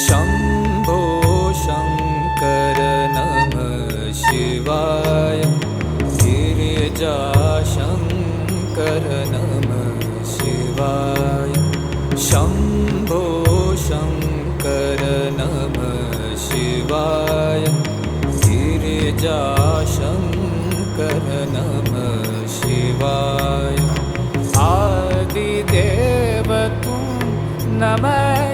शम्भो शङ्कर नमः शिवाय गिरिजाशङ्कर नमः शिवाय शम्भो शङ्कर नमः शिवाय गिरिजाशङ्कर नमः शिवाय आदिदेव तुम नमः